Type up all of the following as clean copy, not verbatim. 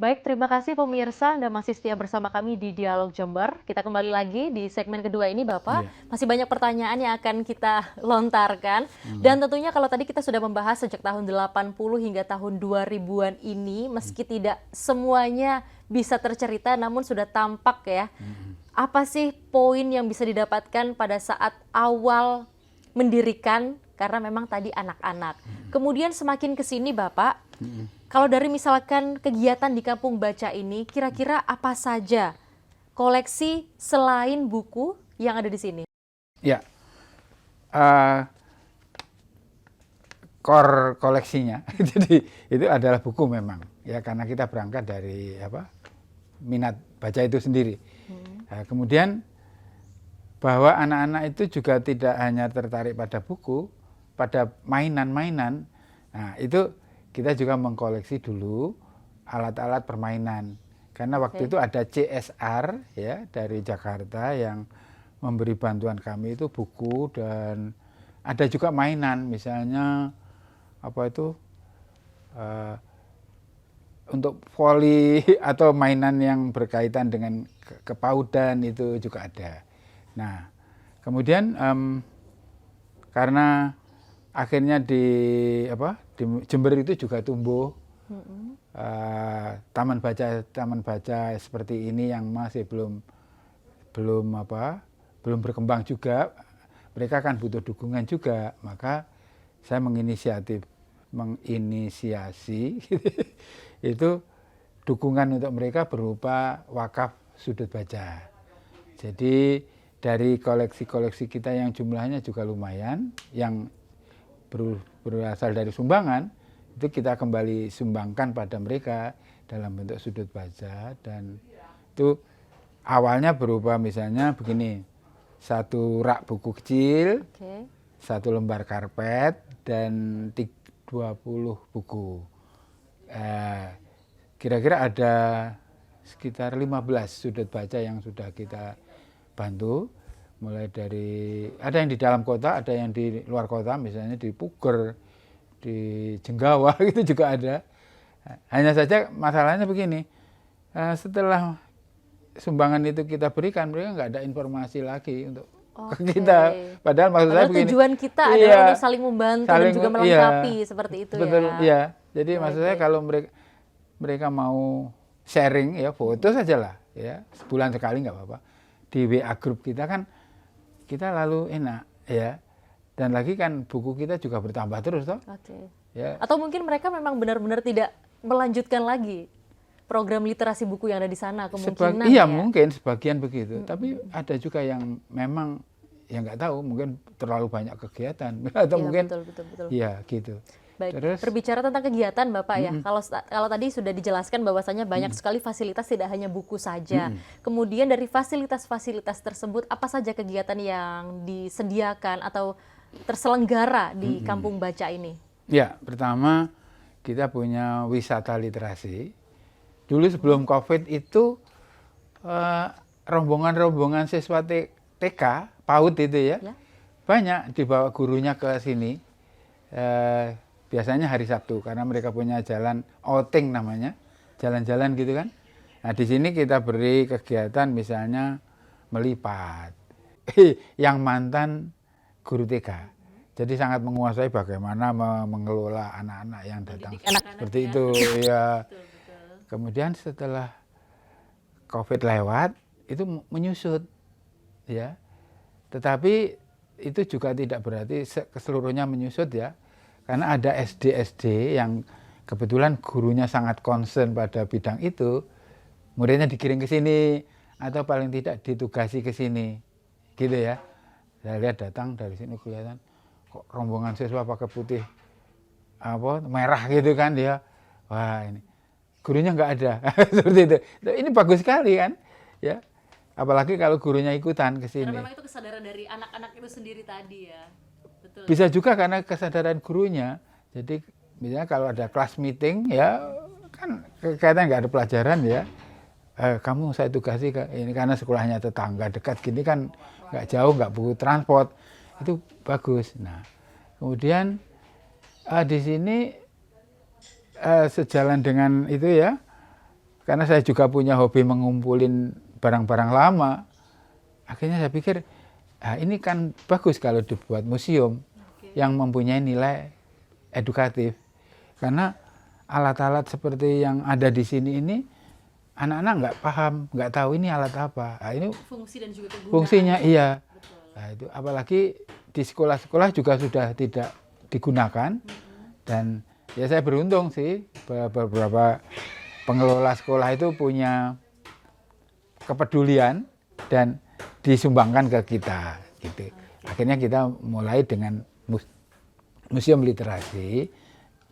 Baik, terima kasih pemirsa, Anda masih setia bersama kami di Dialog Jember. Kita kembali lagi di segmen kedua ini, Bapak. Iya. Masih banyak pertanyaan yang akan kita lontarkan. Dan tentunya kalau tadi kita sudah membahas sejak tahun 80 hingga tahun 2000-an ini, meski tidak semuanya bisa tercerita, namun sudah tampak ya. Apa sih poin yang bisa didapatkan pada saat awal mendirikan, karena memang tadi anak-anak. Kemudian semakin ke sini, Bapak, kalau dari misalkan kegiatan di Kampung Baca ini, kira-kira apa saja koleksi selain buku yang ada di sini? Ya, eh, core koleksinya, jadi itu adalah buku memang, ya karena kita berangkat dari minat baca itu sendiri. Nah, kemudian bahwa anak-anak itu juga tidak hanya tertarik pada buku, pada mainan-mainan. Nah, itu kita juga mengkoleksi dulu alat-alat permainan. Karena waktu itu ada CSR ya dari Jakarta yang memberi bantuan kami itu buku dan ada juga mainan, misalnya untuk voli atau mainan yang berkaitan dengan kepaudan itu juga ada. Nah, kemudian karena akhirnya di Jember itu juga tumbuh taman baca seperti ini yang masih belum berkembang juga. Mereka kan butuh dukungan juga, maka saya menginisiasi itu dukungan untuk mereka berupa wakaf sudut baca. Jadi dari koleksi-koleksi kita yang jumlahnya juga lumayan, yang berasal dari sumbangan, itu kita kembali sumbangkan pada mereka dalam bentuk sudut baca. Dan itu awalnya berupa misalnya begini, satu rak buku kecil, satu lembar karpet, dan 20 buku. Kira-kira ada sekitar 15 sudut baca yang sudah kita bantu, mulai dari ada yang di dalam kota, ada yang di luar kota, misalnya di Puger, di Jenggawa gitu juga ada. Hanya saja masalahnya begini, setelah sumbangan itu kita berikan, mereka nggak ada informasi lagi untuk ke kita. Padahal maksud saya begini, tujuan kita adalah untuk saling membantu dan juga melengkapi seperti itu. Betul, ya. Jadi maksud saya kalau mereka mau sharing ya foto saja lah, ya sebulan sekali nggak apa-apa. Di WA grup kita kan kita lalu enak ya, dan lagi kan buku kita juga bertambah terus toh. Ya. Atau mungkin mereka memang benar-benar tidak melanjutkan lagi program literasi buku yang ada di sana, kemungkinan iya ya? Mungkin sebagian begitu, tapi ada juga yang memang ya nggak tahu, mungkin terlalu banyak kegiatan atau ya, mungkin betul. Ya gitu. Baik, terus, berbicara tentang kegiatan Bapak ya, kalau tadi sudah dijelaskan bahwasanya banyak sekali fasilitas, tidak hanya buku saja. Kemudian dari fasilitas-fasilitas tersebut, apa saja kegiatan yang disediakan atau terselenggara di Kampung Baca ini? Ya, pertama kita punya wisata literasi. Dulu sebelum COVID itu rombongan-rombongan siswa TK, PAUD itu ya, banyak dibawa gurunya ke sini. Biasanya hari Sabtu karena mereka punya jalan outing namanya, jalan-jalan gitu kan. Nah di sini kita beri kegiatan misalnya melipat, yang mantan guru TK. Jadi sangat menguasai bagaimana mengelola anak-anak yang datang seperti itu ya. Kemudian setelah COVID lewat itu menyusut ya. Tetapi itu juga tidak berarti keseluruhnya menyusut ya. Karena ada SD-SD yang kebetulan gurunya sangat concern pada bidang itu, muridnya dikirim ke sini atau paling tidak ditugasi ke sini, gitu ya. Saya lihat datang dari sini kelihatan kok rombongan siswa pakai putih, merah gitu kan dia, wah ini gurunya nggak ada, seperti itu. Ini bagus sekali kan, ya. Apalagi kalau gurunya ikutan ke sini. Karena memang itu kesadaran dari anak-anak itu sendiri tadi ya. Betul. Bisa juga karena kesadaran gurunya. Jadi misalnya kalau ada kelas meeting ya kan kayaknya nggak ada pelajaran ya. Kamu saya tugasi ini karena sekolahnya tetangga dekat gini kan nggak jauh, nggak butuh transport, itu bagus. Nah kemudian di sini sejalan dengan itu ya, karena saya juga punya hobi mengumpulin barang-barang lama, akhirnya saya pikir ini kan bagus kalau dibuat museum yang mempunyai nilai edukatif. Karena alat-alat seperti yang ada di sini ini anak-anak nggak paham, nggak tahu ini alat apa. Nah, ini Fungsi dan juga kegunaan. fungsinya iya. Betul. Nah, itu apalagi di sekolah-sekolah juga sudah tidak digunakan. Dan ya saya beruntung sih beberapa pengelola sekolah itu punya kepedulian dan disumbangkan ke kita gitu. Akhirnya kita mulai dengan museum literasi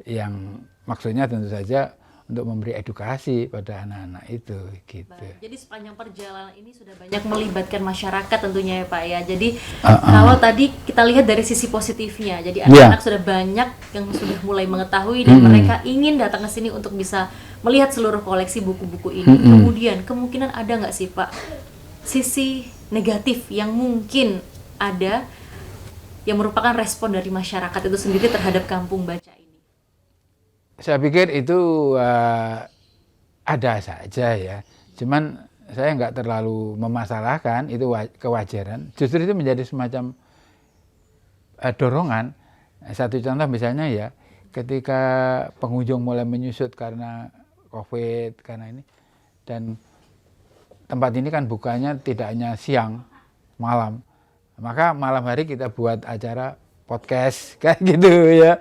yang maksudnya tentu saja untuk memberi edukasi pada anak-anak itu gitu. Baik, jadi sepanjang perjalanan ini sudah banyak melibatkan masyarakat tentunya ya Pak ya. Jadi kalau tadi kita lihat dari sisi positifnya, jadi anak-anak sudah banyak yang sudah mulai mengetahui dan mereka ingin datang ke sini untuk bisa melihat seluruh koleksi buku-buku ini. Kemudian kemungkinan ada nggak sih Pak sisi negatif yang mungkin ada yang merupakan respon dari masyarakat itu sendiri terhadap Kampung Baca ini? Saya pikir itu ada saja ya. Cuman saya nggak terlalu memasalahkan, itu kewajaran. Justru itu menjadi semacam dorongan. Satu contoh misalnya ya, ketika pengunjung mulai menyusut karena COVID, karena ini, dan tempat ini kan bukanya tidak hanya siang, malam. Maka malam hari kita buat acara podcast kayak gitu ya,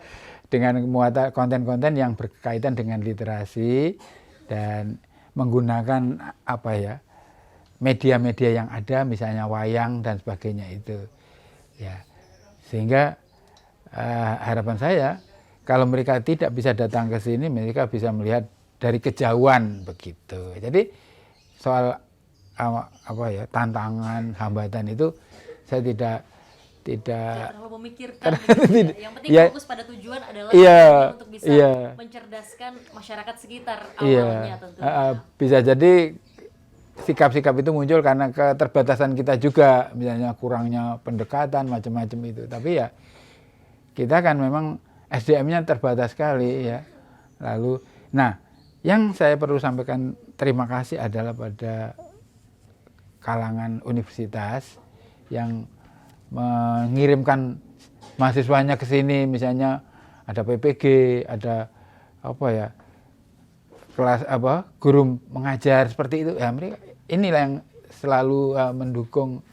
dengan muatan konten-konten yang berkaitan dengan literasi dan menggunakan apa ya, media-media yang ada, misalnya wayang dan sebagainya itu ya. Sehingga harapan saya kalau mereka tidak bisa datang ke sini, mereka bisa melihat dari kejauhan begitu. Jadi soal apa ya, tantangan, hambatan itu saya tidak terlalu memikirkan gitu ya. Yang penting fokus pada tujuan adalah untuk bisa mencerdaskan masyarakat sekitar awalnya tentunya. Bisa jadi sikap-sikap itu muncul karena keterbatasan kita juga, misalnya kurangnya pendekatan macam-macam itu. Tapi ya kita kan memang SDM-nya terbatas sekali ya. Lalu, nah yang saya perlu sampaikan terima kasih adalah pada kalangan universitas yang mengirimkan mahasiswanya ke sini, misalnya ada PPG, ada apa ya, kelas apa, guru mengajar seperti itu ya, mereka inilah yang selalu mendukung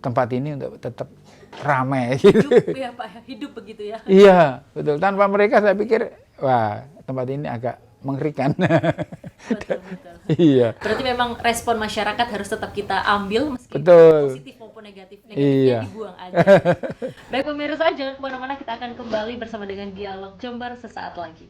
tempat ini untuk tetap ramai gitu. Hidup ya Pak, hidup begitu ya. Iya, betul. Tanpa mereka saya pikir wah, tempat ini agak mengerikan. Betul. Iya. Berarti memang respon masyarakat harus tetap kita ambil meskipun positif maupun negatif. Negatifnya dibuang aja. Baik pemirsa, jangan kemana-mana, kita akan kembali bersama dengan Dialog Jember sesaat lagi.